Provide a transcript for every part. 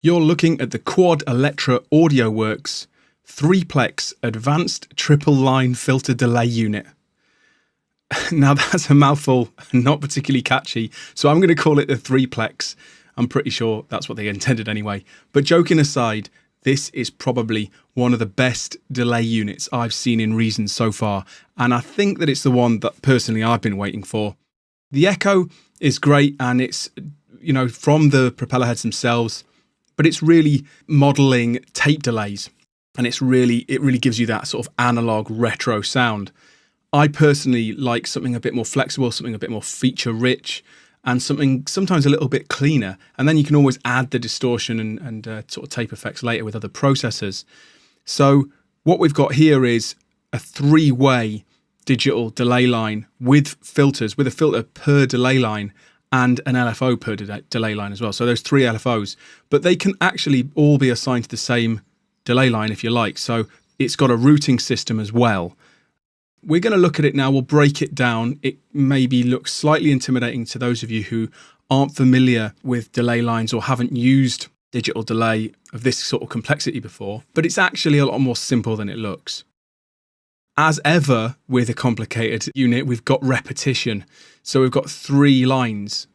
You're looking at the Quad Electra Audio Works 3-plex Advanced Triple Line Filter Delay Unit. Now that's a mouthful, not particularly catchy, so I'm going to call it the 3-plex. I'm pretty sure that's what they intended anyway. But joking aside, this is probably one of the best delay units I've seen in Reason so far, and I think that it's the one that personally I've been waiting for. The echo is great, and it's, from the propeller heads themselves, but it's really modeling tape delays, and it really gives you that sort of analog retro sound. I personally like something a bit more flexible, something a bit more feature rich, and something sometimes a little bit cleaner. And then you can always add the distortion and sort of tape effects later with other processors. So what we've got here is a 3-way digital delay line with filters, with a filter per delay line, and an LFO per delay line as well. So there's 3 LFOs, but they can actually all be assigned to the same delay line if you like. So it's got a routing system as well. We're going to look at it now. We'll break it down. It maybe looks slightly intimidating to those of you who aren't familiar with delay lines or haven't used digital delay of this sort of complexity before, but it's actually a lot more simple than it looks. As ever with a complicated unit, we've got repetition. So we've got 3 lines,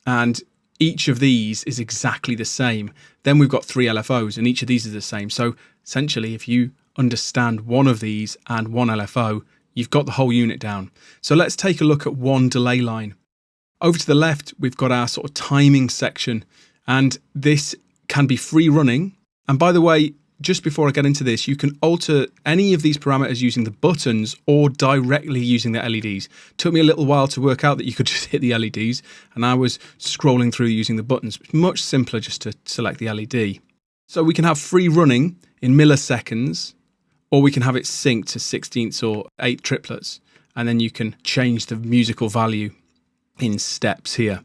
and each of these is exactly the same. Then we've got 3 LFOs, and each of these is the same. So essentially, if you understand one of these and one LFO, you've got the whole unit down. So let's take a look at one delay line. Over to the left, we've got our sort of timing section, and this can be free running. And by the way, just before I get into this, you can alter any of these parameters using the buttons or directly using the LEDs. Took me a little while to work out that you could just hit the LEDs, and I was scrolling through using the buttons. It's much simpler just to select the LED. So we can have free running in milliseconds, or we can have it synced to 16ths or 8 triplets, and then you can change the musical value in steps here.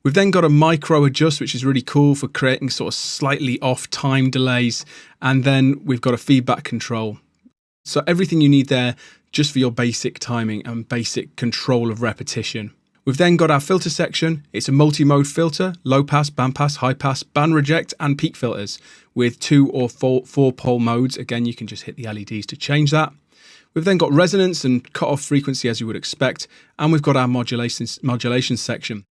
We've then got a micro adjust, which is really cool for creating sort of slightly off time delays. And then we've got a feedback control. So everything you need there just for your basic timing and basic control of repetition. We've then got our filter section. It's a multi-mode filter: low pass, band pass, high pass, band reject, and peak filters with 2 or 4 pole modes. Again, you can just hit the LEDs to change that. We've then got resonance and cut-off frequency, as you would expect. And we've got our modulation section.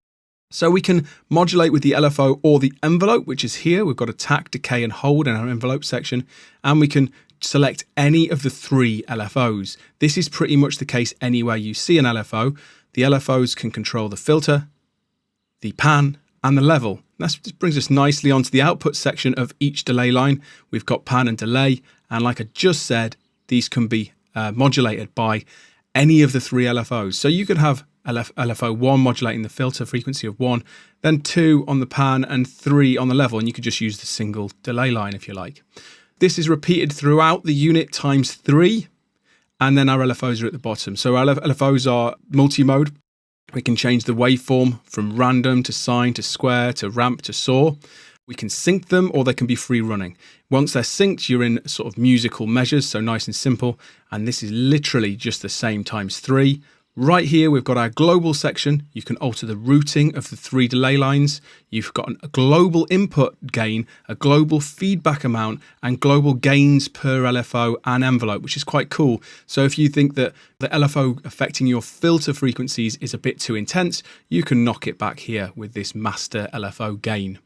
So we can modulate with the LFO or the envelope, which is here. We've got attack, decay, and hold in our envelope section. And we can select any of the 3 LFOs. This is pretty much the case anywhere you see an LFO. The LFOs can control the filter, the pan, and the level. This brings us nicely onto the output section of each delay line. We've got pan and delay. And like I just said, these can be modulated by any of the 3 LFOs. So you could have LFO 1 modulating the filter frequency of 1, then 2 on the pan and 3 on the level, and you could just use the single delay line if you like. This is repeated throughout the unit times 3, and then our LFOs are at the bottom. So our LFOs are multi-mode. We can change the waveform from random to sine to square to ramp to saw. We can sync them, or they can be free running. Once they're synced, you're in sort of musical measures, so nice and simple, and this is literally just the same times 3. Right here, we've got our global section. You can alter the routing of the 3 delay lines. You've got a global input gain, a global feedback amount, and global gains per LFO and envelope, which is quite cool. So if you think that the LFO affecting your filter frequencies is a bit too intense, you can knock it back here with this master LFO gain.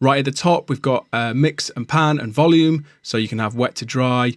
Right at the top, we've got mix and pan and volume. So you can have wet to dry,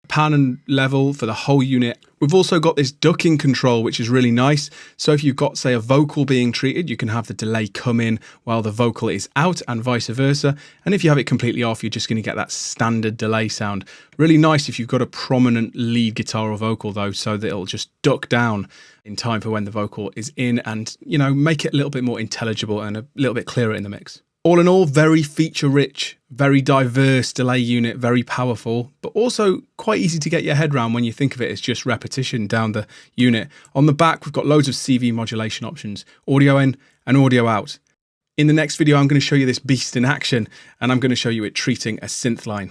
pan and level for the whole unit. We've also got this ducking control, which is really nice. So if you've got, say, a vocal being treated, you can have the delay come in while the vocal is out and vice versa. And if you have it completely off, you're just going to get that standard delay sound. Really nice if you've got a prominent lead guitar or vocal, though, so that it'll just duck down in time for when the vocal is in and, make it a little bit more intelligible and a little bit clearer in the mix. All in all, very feature-rich, very diverse delay unit, very powerful, but also quite easy to get your head around when you think of it as just repetition down the unit. On the back, we've got loads of CV modulation options, audio in and audio out. In the next video, I'm going to show you this beast in action, and I'm going to show you it treating a synth line.